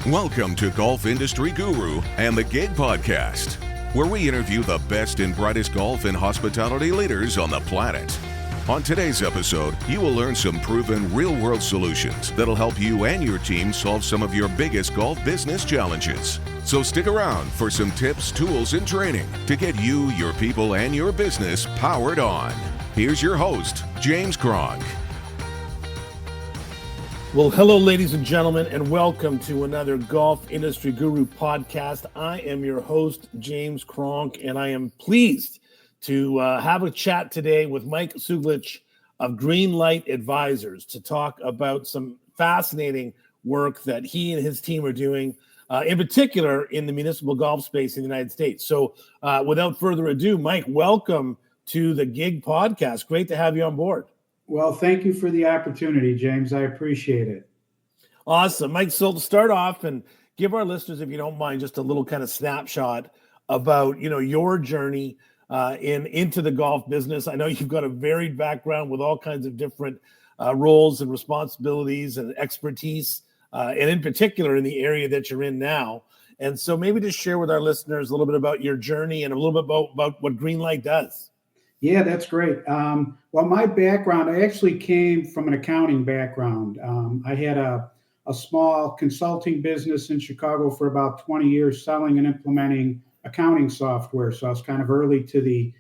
Welcome to Golf Industry Guru and the Gig Podcast, where we interview the best and brightest golf and hospitality leaders on the planet. On today's episode, you will learn some proven real-world solutions that'll help you and your team solve some of your biggest golf business challenges. So stick around for some tips, tools, and training to get you, your people, and your business powered on. Here's your host, James Cronk. Well, hello, ladies and gentlemen, and welcome to another Golf Industry Guru podcast. I am your host, James Cronk, and I am pleased to have a chat today with Mike Suglich of Greenlight Advisors to talk about some fascinating work that he and his team are doing, in particular in the municipal golf space in the United States. So without further ado, Mike, welcome to the Gig Podcast. Great to have you on board. Well, thank you for the opportunity, James. I appreciate it. Awesome. Mike, so to start off and give our listeners, if you don't mind, just a little kind of snapshot about, your journey into the golf business. I know you've got a varied background with all kinds of different roles and responsibilities and expertise, and in particular in the area that you're in now. And so maybe just share with our listeners a little bit about your journey and a little bit about what Greenlight does. Yeah, that's great. Well, my background, I actually came from an accounting background. I had a small consulting business in Chicago for about 20 years, selling and implementing accounting software. So I was kind of early to the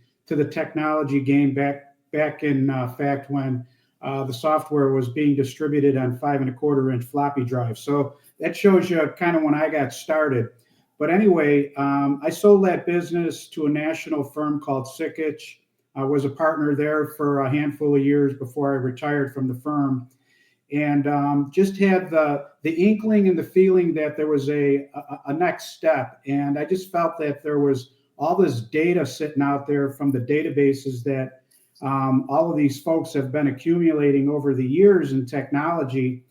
technology game back in fact when the software was being distributed on 5.25-inch floppy drives. So that shows you kind of when I got started. But anyway, I sold that business to a national firm called Suglich. I was a partner there for a handful of years before I retired from the firm, and just had the inkling and the feeling that there was a next step. And I just felt that there was all this data sitting out there from the databases that all of these folks have been accumulating over the years in technology.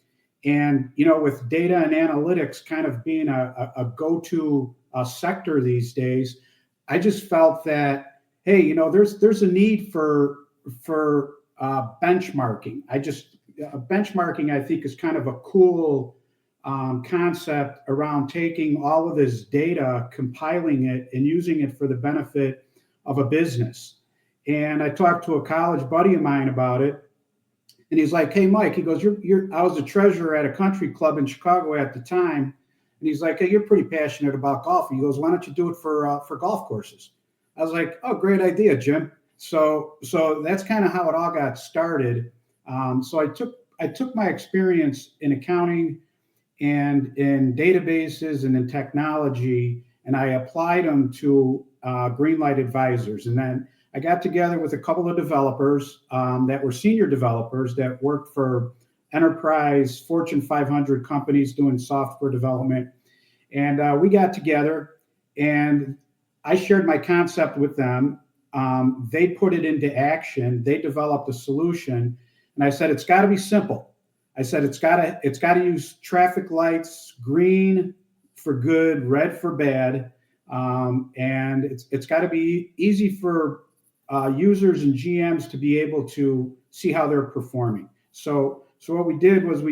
And, with data and analytics kind of being a go-to sector these days, I just felt that, hey, there's a need for benchmarking. Benchmarking, I think, is kind of a cool concept around taking all of this data, compiling it, and using it for the benefit of a business. And I talked to a college buddy of mine about it, and he's like, "Hey, Mike," he goes, I was a treasurer at a country club in Chicago at the time, and he's like, "Hey, you're pretty passionate about golf." He goes, "Why don't you do it for golf courses?" I was like, "Oh, great idea, Jim." So that's kind of how it all got started. So I took my experience in accounting and in databases and in technology, and I applied them to Greenlight Advisors. And then I got together with a couple of developers that were senior developers that worked for enterprise Fortune 500 companies doing software development. And we got together, and I shared my concept with them. They put it into action. They developed a solution, and I said it's got to be simple. I said it's got to use traffic lights, green for good, red for bad, and it's got to be easy for users and GMs to be able to see how they're performing. So what we did was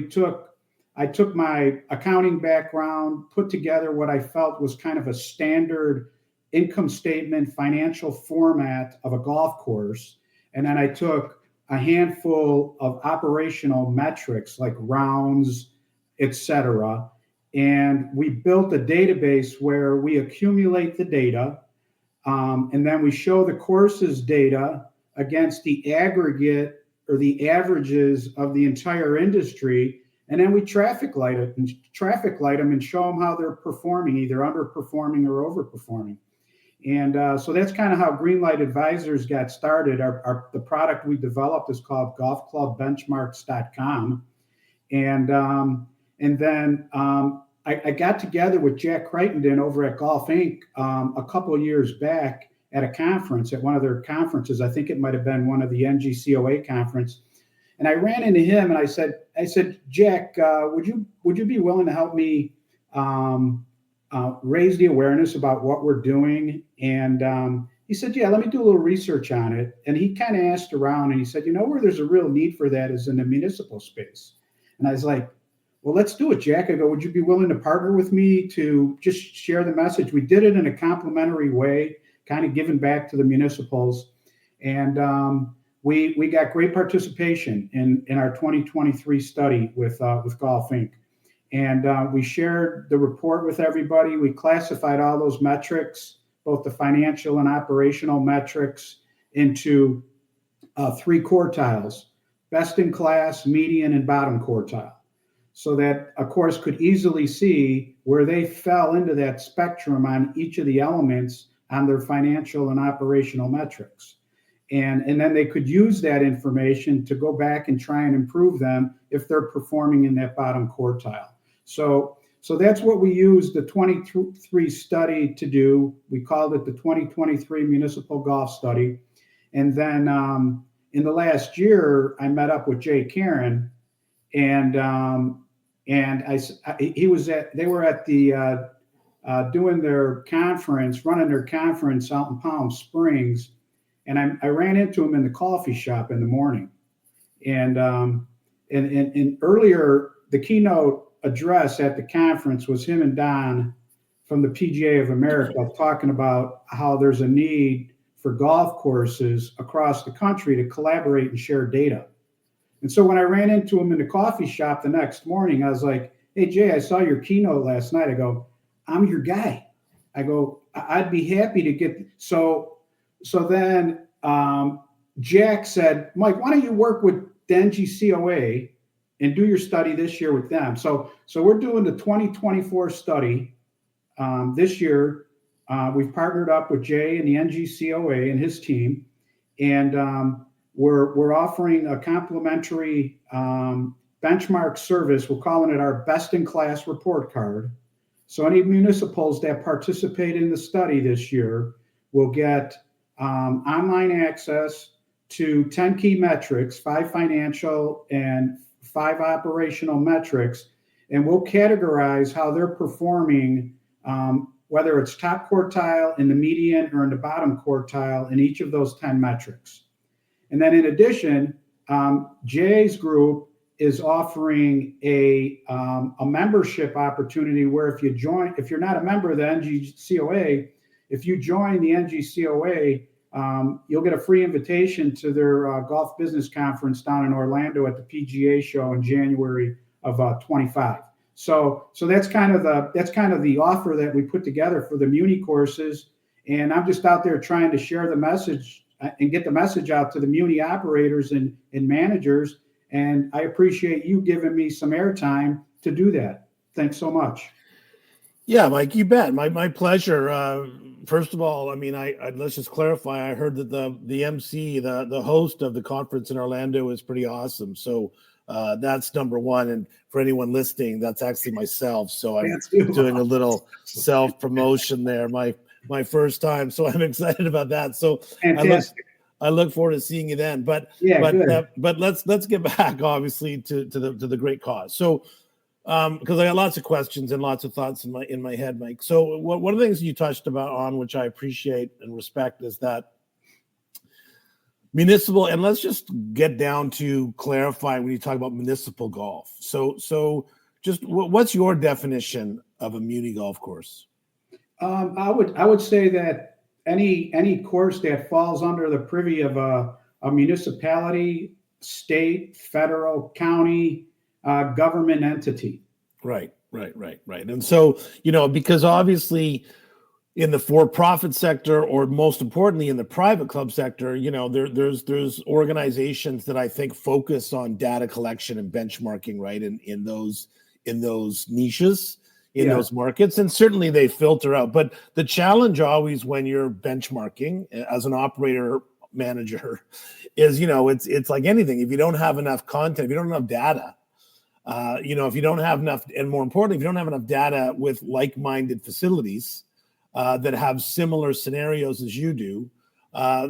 I took my accounting background, put together what I felt was kind of a standard income statement, financial format of a golf course. And then I took a handful of operational metrics like rounds, etc. And we built a database where we accumulate the data, and then we show the course's data against the aggregate or the averages of the entire industry. And then we traffic light them and show them how they're performing, either underperforming or overperforming. And so that's kind of how Greenlight Advisors got started. The product we developed is called golfclubbenchmarks.com. And then I got together with Jack Crittenden over at Golf Inc. A couple of years back at a conference, at one of their conferences. I think it might have been one of the NGCOA conference. And I ran into him and I said, Jack, would you be willing to help me raise the awareness about what we're doing? And he said, yeah, let me do a little research on it. And he kind of asked around and he said, where there's a real need for that is in the municipal space. And I was like, well, let's do it, Jack. I go, would you be willing to partner with me to just share the message? We did it in a complimentary way, kind of giving back to the municipals. And we got great participation in our 2023 study with Golf Inc. And we shared the report with everybody. We classified all those metrics, both the financial and operational metrics, into 3 quartiles: best in class, median, and bottom quartile, so that a course could easily see where they fell into that spectrum on each of the elements on their financial and operational metrics. And then they could use that information to go back and try and improve them if they're performing in that bottom quartile. So that's what we used the 23 study to do. We called it the 2023 Municipal Golf Study. And then in the last year, I met up with Jay Karen, and they were at the doing their conference, running their conference out in Palm Springs, and I ran into him in the coffee shop in the morning, and earlier the keynote address at the conference was him and Don from the PGA of America talking about how there's a need for golf courses across the country to collaborate and share data. And so when I ran into him in the coffee shop the next morning, I was like, hey, Jay, I saw your keynote last night. I go, I'm your guy. I go, I'd be happy to get. So then Jack said, Mike, why don't you work with the NGCOA and do your study this year with them? So we're doing the 2024 study this year. We've partnered up with Jay and the NGCOA and his team, and we're offering a complimentary benchmark service. We're calling it our best-in-class report card. So any municipals that participate in the study this year will get online access to 10 key metrics, 5 financial and 5 operational metrics, and we'll categorize how they're performing, whether it's top quartile, in the median, or in the bottom quartile in each of those 10 metrics. And then in addition, Jay's group is offering a membership opportunity where if you're not a member of the NGCOA, if you join the NGCOA, you'll get a free invitation to their golf business conference down in Orlando at the PGA show in January of 25. So that's kind of the offer that we put together for the Muni courses. And I'm just out there trying to share the message and get the message out to the Muni operators and managers. And I appreciate you giving me some airtime to do that. Thanks so much. Yeah, Mike, you bet. My pleasure. First of all, I mean, let's just clarify. I heard that the MC, the host of the conference in Orlando, is pretty awesome. So that's number one. And for anyone listening, that's actually myself. So I'm doing a little self-promotion there. My first time. So I'm excited about that. So I look forward to seeing you then. But let's get back, obviously, to the great cause. So because I got lots of questions and lots of thoughts in my head, Mike. So one of the things you touched on, which I appreciate and respect, is that municipal, and let's just get down to clarify when you talk about municipal golf. So just what's your definition of a muni golf course? I would say that any course that falls under the privy of a municipality, state, federal, county, government entity. Right. And so, because obviously in the for-profit sector, or most importantly in the private club sector, there's organizations that I think focus on data collection and benchmarking, right? In those niches, those markets, and certainly they filter out. But the challenge always when you're benchmarking as an operator manager is, it's like anything. If you don't have enough content, if you don't have enough data, if you don't have enough, and more importantly, if you don't have enough data with like-minded facilities that have similar scenarios as you do,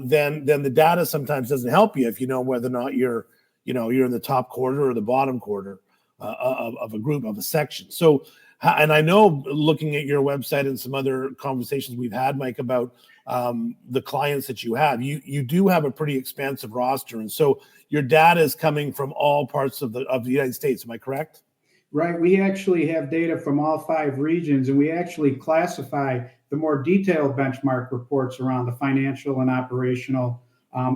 then the data sometimes doesn't help you if you know whether or not you're in the top quarter or the bottom quarter of a group, of a section. So, and I know, looking at your website and some other conversations we've had, Mike, about the clients that you have, you do have a pretty expansive roster, and so your data is coming from all parts of the United States. Am I correct? Right. We actually have data from all 5 regions, and we actually classify the more detailed benchmark reports around the financial and operational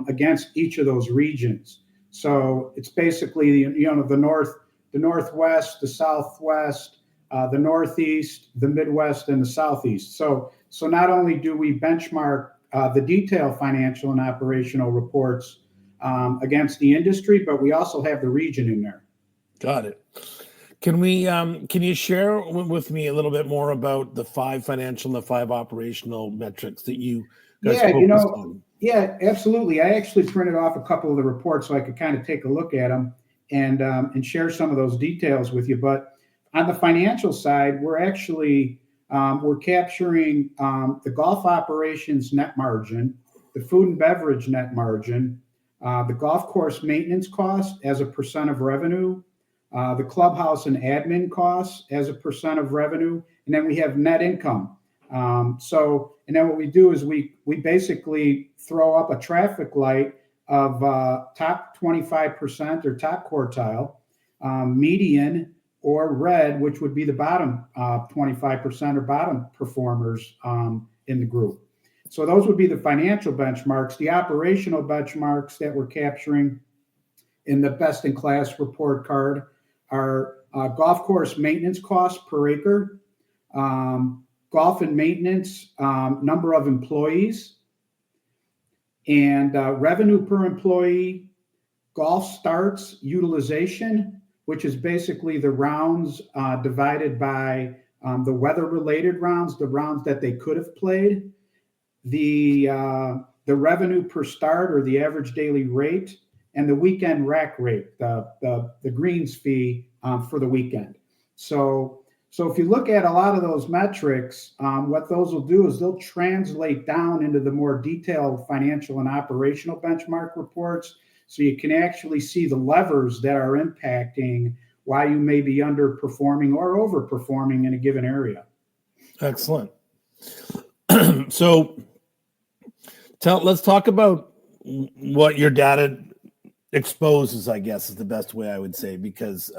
against each of those regions. So it's basically, the Northwest, the Southwest, the Northeast, the Midwest, and the Southeast. So not only do we benchmark the detailed financial and operational reports against the industry, but we also have the region in there. Got it. Can you share with me a little bit more about the 5 financial and the 5 operational metrics that you guys focused on? Yeah, absolutely. I actually printed off a couple of the reports so I could kind of take a look at them and share some of those details with you. But on the financial side, we're actually we're capturing the golf operations net margin, the food and beverage net margin, the golf course maintenance cost as a percent of revenue, the clubhouse and admin costs as a percent of revenue, and then we have net income. And then what we do is we basically throw up a traffic light of top 25% or top quartile, median, or red, which would be the bottom 25% or bottom performers in the group. So those would be the financial benchmarks. The operational benchmarks that we're capturing in the best in class report card are golf course maintenance costs per acre, golf and maintenance number of employees, and revenue per employee, golf starts utilization, which is basically the rounds divided by the weather-related rounds, the rounds that they could have played, the revenue per start or the average daily rate, and the weekend rack rate, the greens fee for the weekend. So if you look at a lot of those metrics, what those will do is they'll translate down into the more detailed financial and operational benchmark reports. So you can actually see the levers that are impacting why you may be underperforming or overperforming in a given area. Excellent. So let's talk about what your data exposes, I guess, is the best way I would say, because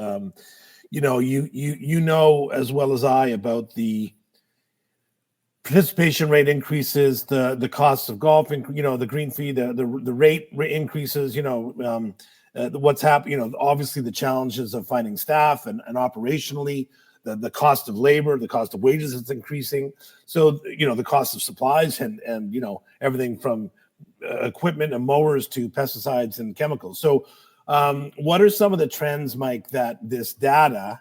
you know as well as I about the participation rate increases, the cost of golfing, the green fee, the rate increases, what's happening, obviously the challenges of finding staff and operationally, the cost of labor, the cost of wages is increasing. So, the cost of supplies and everything from equipment and mowers to pesticides and chemicals. So what are some of the trends, Mike, that this data,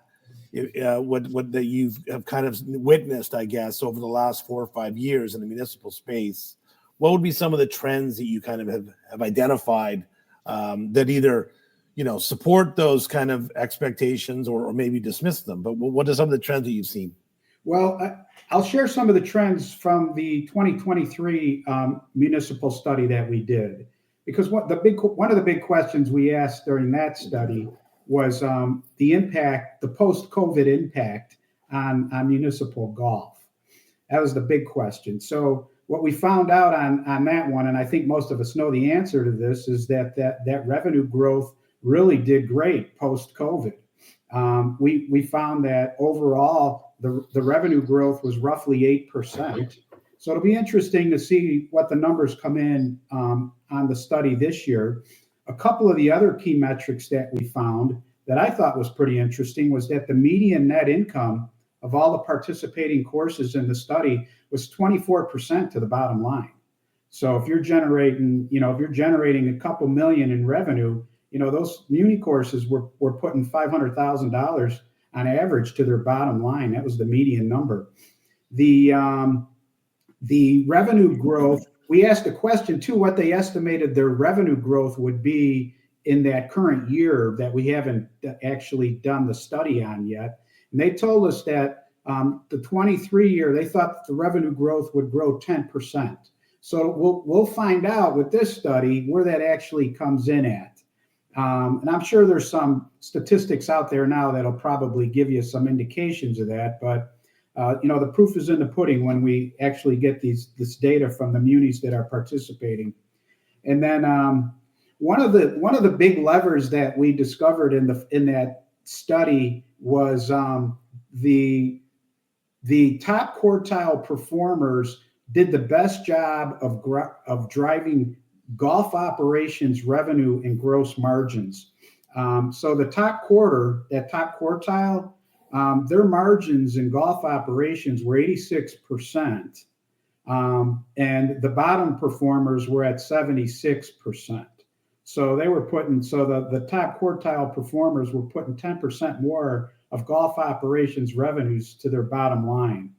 what that you have kind of witnessed, I guess, over the last 4 or 5 years in the municipal space? What would be some of the trends that you kind of have identified that either support those kind of expectations or maybe dismiss them? But what are some of the trends that you've seen? Well, I'll share some of the trends from the 2023 municipal study that we did, because one of the big questions we asked during that study was the impact, the post-COVID impact on municipal golf. That was the big question. So what we found out on that one, and I think most of us know the answer to this, is that revenue growth really did great post-COVID. We found that overall the revenue growth was roughly 8%. So it'll be interesting to see what the numbers come in on the study this year. A couple of the other key metrics that we found that I thought was pretty interesting was that the median net income of all the participating courses in the study was 24% to the bottom line. So if you're generating a couple million in revenue, those muni courses were putting $500,000 on average to their bottom line. That was the median number. The revenue growth, we asked a question too, what they estimated their revenue growth would be in that current year that we haven't actually done the study on yet. And they told us that the 23 year, they thought that the revenue growth would grow 10%. So we'll find out with this study where that actually comes in at. And I'm sure there's some statistics out there now that'll probably give you some indications of that. But, the proof is in the pudding when we actually get this data from the munis that are participating. And then one of the big levers that we discovered in that study was the top quartile performers did the best job of driving golf operations revenue and gross margins. So the top quartile, their margins in golf operations were 86%, and the bottom performers were at 76%. So the top quartile performers were putting 10% more of golf operations revenues to their bottom line.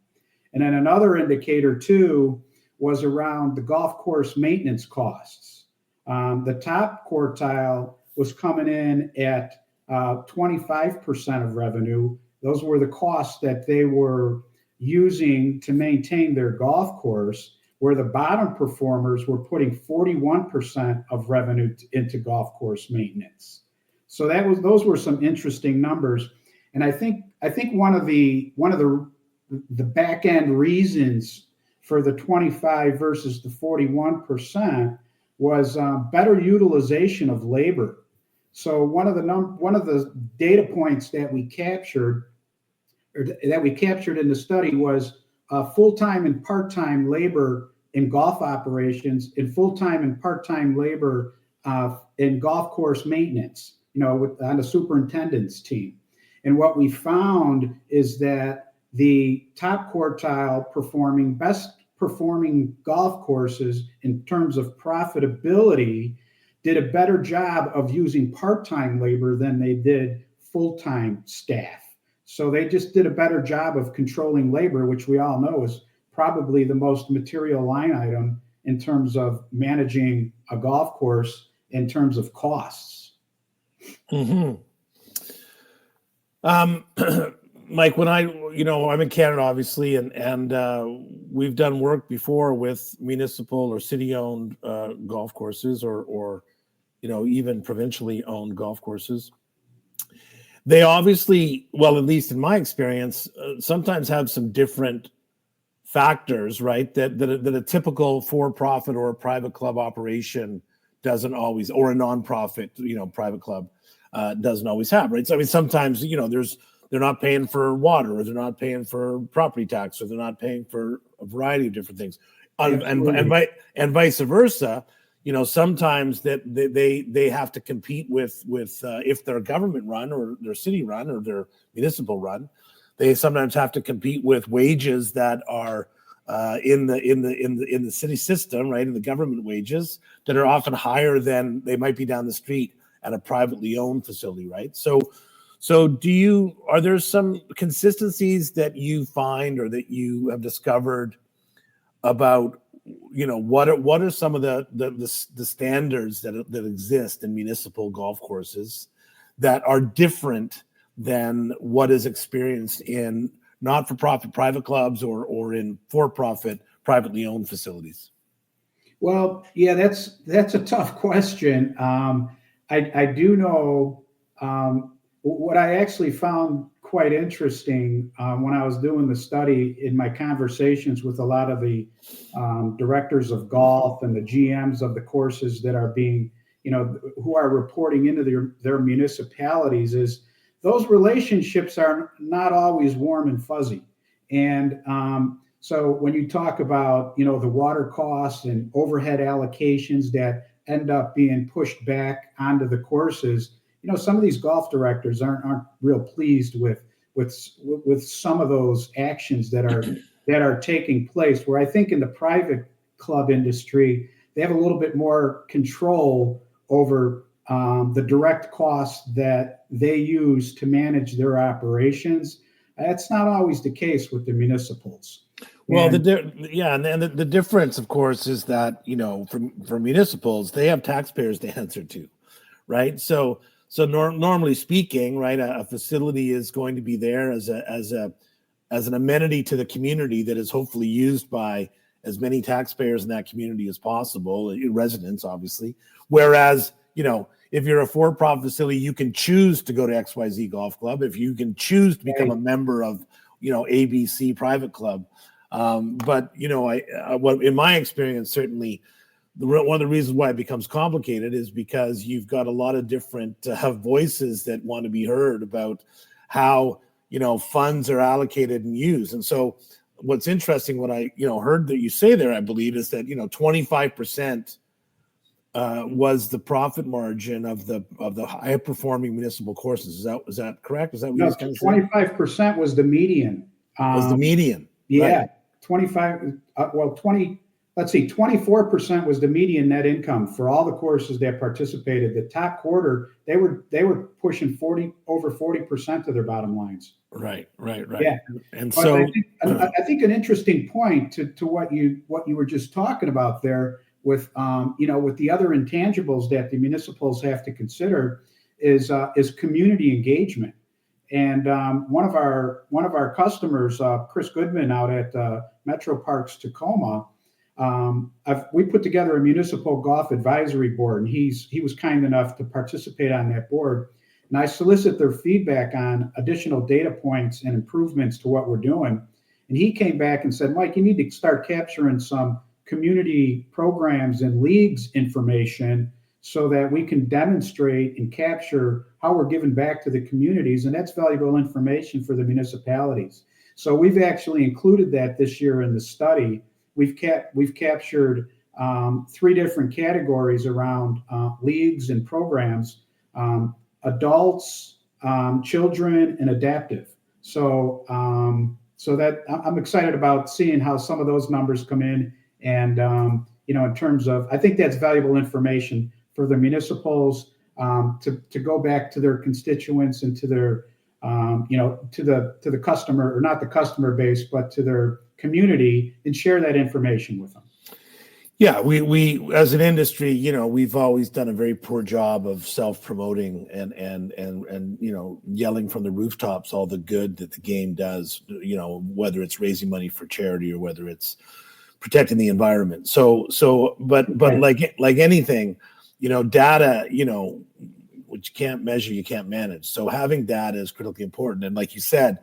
And then another indicator too was around the golf course maintenance costs. The top quartile was coming in at 25% of revenue. Those were the costs that they were using to maintain their golf course, where the bottom performers were putting 41% of revenue into golf course maintenance. So those were some interesting numbers. And I think one of the back end reasons for the 25 versus the 41% was better utilization of labor. So one of the data points that we captured in the study was full-time and part-time labor in golf operations, and full-time and part-time labor in golf course maintenance, on the superintendent's team. And what we found is that the top quartile best performing golf courses in terms of profitability did a better job of using part-time labor than they did full-time staff. So they just did a better job of controlling labor, which we all know is probably the most material line item in terms of managing a golf course in terms of costs. Mm-hmm. Mike, when I'm in Canada, obviously, and we've done work before with municipal or city-owned golf courses, or even provincially owned golf courses. They obviously, well, at least in my experience, sometimes have some different factors, right? That a typical for-profit or a private club operation doesn't always, or a nonprofit, private club doesn't always have, right? So I mean, sometimes they're not paying for water, or they're not paying for property tax, or they're not paying for a variety of different things, and vice versa. Sometimes that they have to compete with if they're government run or they're city run or they're municipal run, they sometimes have to compete with wages that are in the city system, right? In the government wages that are often higher than they might be down the street at a privately owned facility, right? So are there some consistencies that you find or that you have discovered about, what are some of the standards that exist in municipal golf courses that are different than what is experienced in not-for-profit private clubs or in for-profit privately owned facilities? Well, yeah, that's a tough question. I do know what I actually found quite interesting when I was doing the study in my conversations with a lot of the directors of golf and the GMs of the courses that are being, who are reporting into their municipalities, is those relationships are not always warm and fuzzy. And so when you talk about, the water costs and overhead allocations that end up being pushed back onto the courses, some of these golf directors aren't real pleased with some of those actions that are taking place. Where I think in the private club industry, they have a little bit more control over the direct costs that they use to manage their operations. That's not always the case with the municipals. Well, the difference, of course, is that for municipals, they have taxpayers to answer to, right? So normally speaking, right, a facility is going to be there as an amenity to the community that is hopefully used by as many taxpayers in that community as possible, residents, obviously. Whereas, if you're a for-profit facility, you can choose to go to XYZ Golf Club. If you can choose to become a member of, ABC Private Club. But in my experience, certainly, one of the reasons why it becomes complicated is because you've got a lot of different voices that want to be heard about how, funds are allocated and used. And so what's interesting, what I, heard that you say there, I believe, is that, 25% was the profit margin of the high performing municipal courses. Is that correct? Is that what No, you kind of said? 25% was the median. Was the median? Yeah, right. 24% was the median net income for all the courses that participated. The top quarter, they were pushing over 40% of their bottom lines. Right. Yeah. And but so I think an interesting point to what you were just talking about there with with the other intangibles that the municipals have to consider is community engagement. And one of our customers, Chris Goodman out at Metro Parks Tacoma, we put together a municipal golf advisory board, and he was kind enough to participate on that board. And I solicit their feedback on additional data points and improvements to what we're doing. And he came back and said, Mike, you need to start capturing some community programs and leagues information so that we can demonstrate and capture how we're giving back to the communities. And that's valuable information for the municipalities. So we've actually included that this year in the study. We've captured 3 different categories around leagues and programs, adults, children, and adaptive. So that I'm excited about seeing how some of those numbers come in. And, in terms of, I think that's valuable information for the municipals to go back to their constituents and to their, to the customer, or not the customer base, but to their community, and share that information with them. Yeah, we as an industry, we've always done a very poor job of self-promoting and yelling from the rooftops all the good that the game does, whether it's raising money for charity or whether it's protecting the environment. But like anything, data, what you can't measure, you can't manage. So having data is critically important. And like you said,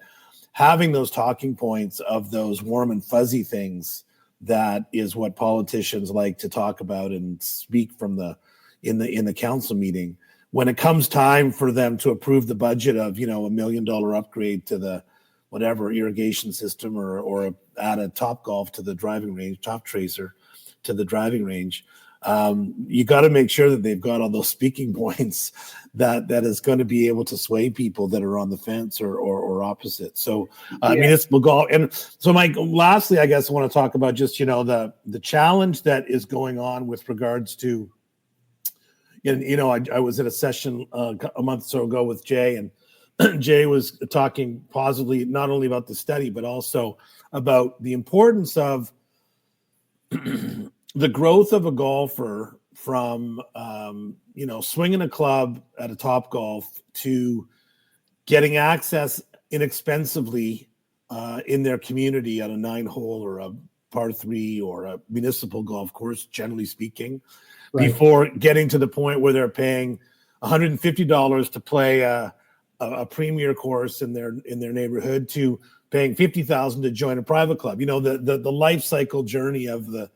having those talking points of those warm and fuzzy things, that is what politicians like to talk about and speak from in the council meeting. When it comes time for them to approve the budget of, $1 million upgrade to the whatever irrigation system, or add a Top Golf to the driving range, Top Tracer to the driving range, you got to make sure that they've got all those speaking points that is going to be able to sway people that are on the fence or opposite. So municipal golf. And so, Mike, lastly, I guess I want to talk about just, the challenge that is going on with regards to, I was at a session a month or so ago with Jay, and Jay was talking positively, not only about the study, but also about the importance of the growth of a golfer from, swinging a club at a Top Golf to getting access inexpensively in their community at a 9-hole or a par 3 or a municipal golf course, generally speaking, right, before getting to the point where they're paying $150 to play a premier course in their neighborhood, to paying $50,000 to join a private club. The life cycle journey of the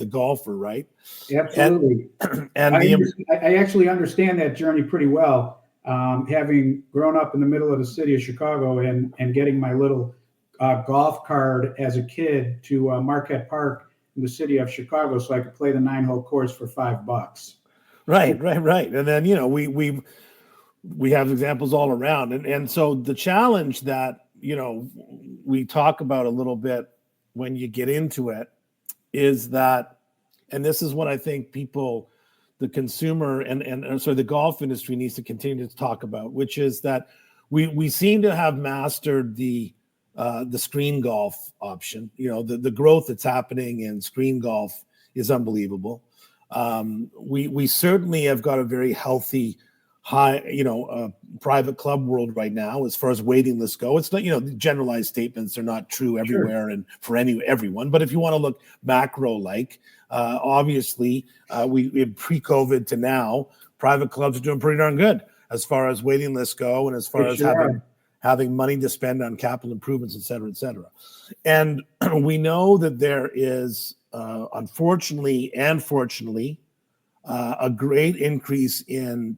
golfer, right? Absolutely. And I actually understand that journey pretty well, having grown up in the middle of the city of Chicago and getting my little golf card as a kid to Marquette Park in the city of Chicago so I could play the 9-hole course for $5. Right. And then, we have examples all around. And so the challenge that, we talk about a little bit when you get into it is that, and this is what I think people, the consumer and so the golf industry needs to continue to talk about, which is that we seem to have mastered the screen golf option. The growth that's happening in screen golf is unbelievable. We certainly have got a very healthy, high, private club world right now as far as waiting lists go. It's not, generalized statements are not true everywhere, sure, and for everyone. But if you want to look macro, obviously, we pre-COVID to now, private clubs are doing pretty darn good as far as waiting lists go, and as far as having money to spend on capital improvements, et cetera, et cetera. And we know that there is, unfortunately and fortunately, a great increase in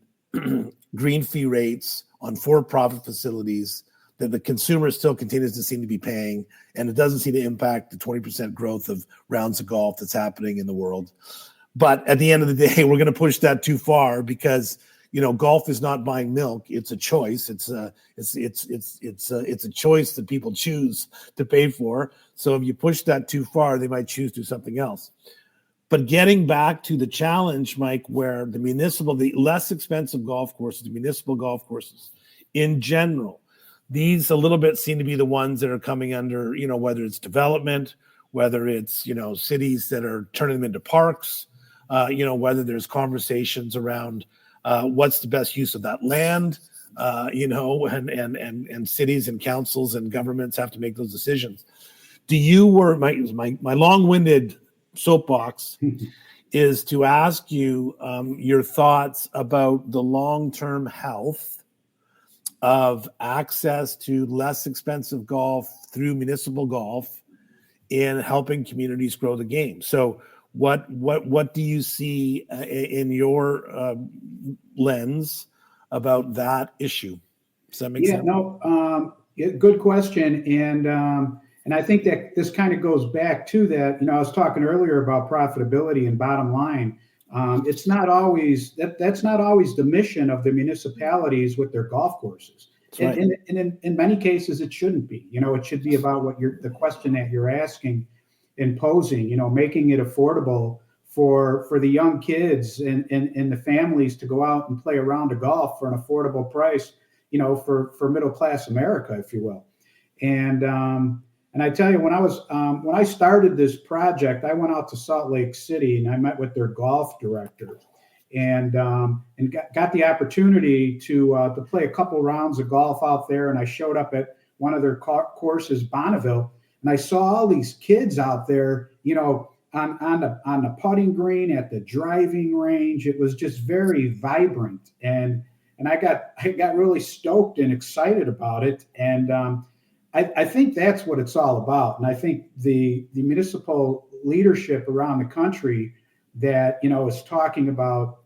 green fee rates on for-profit facilities that the consumer still continues to seem to be paying, and it doesn't seem to impact the 20% growth of rounds of golf that's happening in the world. But at the end of the day, we're going to push that too far because, golf is not buying milk. It's a choice. It's a choice that people choose to pay for. So if you push that too far, they might choose to do something else. But getting back to the challenge, Mike, where the less expensive golf courses, the municipal golf courses in general, these a little bit seem to be the ones that are coming under, whether it's development, whether it's, cities that are turning them into parks, whether there's conversations around what's the best use of that land, and cities and councils and governments have to make those decisions. My long-winded soapbox is to ask you your thoughts about the long-term health of access to less expensive golf through municipal golf in helping communities grow the game. So what do you see in your lens about that issue? Does that make sense? Good question. And I think that this kind of goes back to that. I was talking earlier about profitability and bottom line. It's not always that's not always the mission of the municipalities with their golf courses. Right. And in many cases, it shouldn't be. It should be about the question that you're asking and posing. Making it affordable for the young kids and the families to go out and play a round of golf for an affordable price. For middle class America, if you will. And I tell you, when I started this project, I went out to Salt Lake City and I met with their golf director, and got the opportunity to play a couple rounds of golf out there. And I showed up at one of their courses, Bonneville, and I saw all these kids out there, on the putting green, at the driving range. It was just very vibrant, and I got really stoked and excited about it. And I think that's what it's all about. And I think the municipal leadership around the country that, is talking about,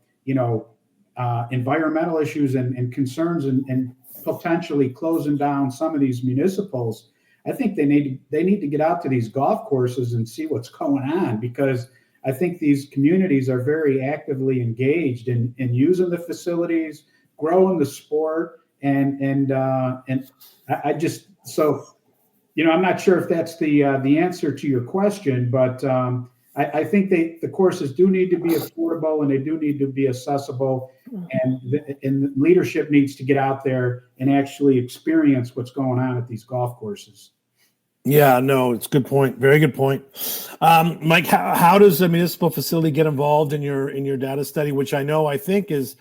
environmental issues and concerns and potentially closing down some of these municipals, I think they need to get out to these golf courses and see what's going on, because I think these communities are very actively engaged in using the facilities, growing the sport, and I just, so, I'm not sure if that's the answer to your question, but I think the courses do need to be affordable and they do need to be accessible, and leadership needs to get out there and actually experience what's going on at these golf courses. Yeah, no, it's a good point. Very good point. Mike, how does a municipal facility get involved in your data study, which I think is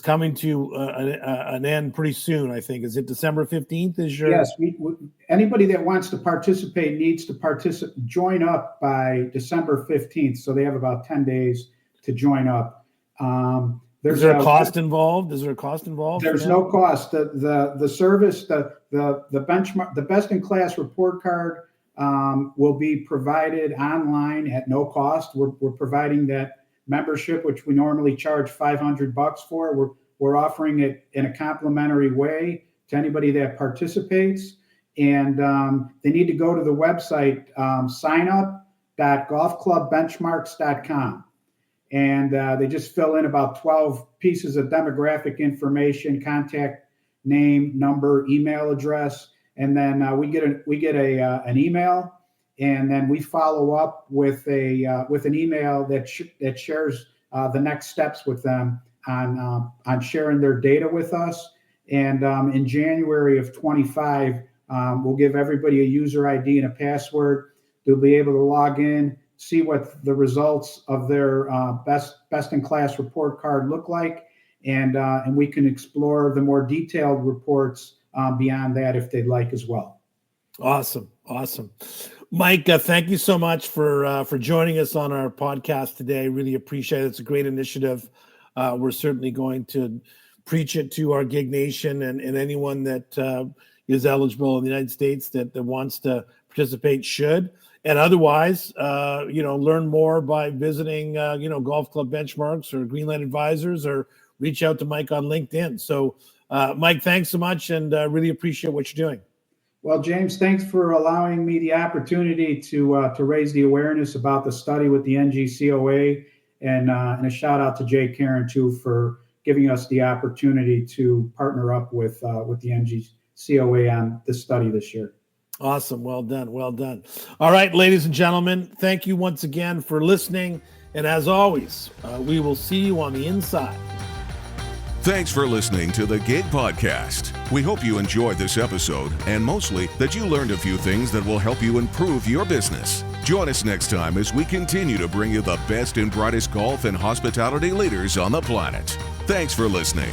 coming to an end pretty soon? I think, is it December 15th? Yes. Anybody that wants to participate needs to join up by December 15th. So they have about 10 days to join up. Is there a cost involved? Is there a cost involved? There's no cost. The service, the benchmark, the best in class report card will be provided online at no cost. We're providing that membership, which we normally charge $500 for. We're offering it in a complimentary way to anybody that participates. And they need to go to the website, signup.golfclubbenchmarks.com. And they just fill in about 12 pieces of demographic information, contact name, number, email address, and then we get an email, and then we follow up with an email that shares the next steps with them on sharing their data with us. And in January of 25, we'll give everybody a user ID and a password. They'll be able to log in, see what the results of their best in class report card look like, and we can explore the more detailed reports beyond that if they'd like as well. Awesome. Mike, thank you so much for joining us on our podcast today. Really appreciate it. It's a great initiative. We're certainly going to preach it to our gig nation and anyone that is eligible in the United States that wants to participate should. And otherwise, learn more by visiting, Golf Club Benchmarks or Greenlight Advisors, or reach out to Mike on LinkedIn. So, Mike, thanks so much, and really appreciate what you're doing. Well, James, thanks for allowing me the opportunity to raise the awareness about the study with the NGCOA, and a shout out to Jay Karen too for giving us the opportunity to partner up with the NGCOA on this study this year. Awesome. Well done. Well done. All right, ladies and gentlemen, thank you once again for listening. And as always, we will see you on the inside. Thanks for listening to the Gig Podcast. We hope you enjoyed this episode, and mostly that you learned a few things that will help you improve your business. Join us next time as we continue to bring you the best and brightest golf and hospitality leaders on the planet. Thanks for listening.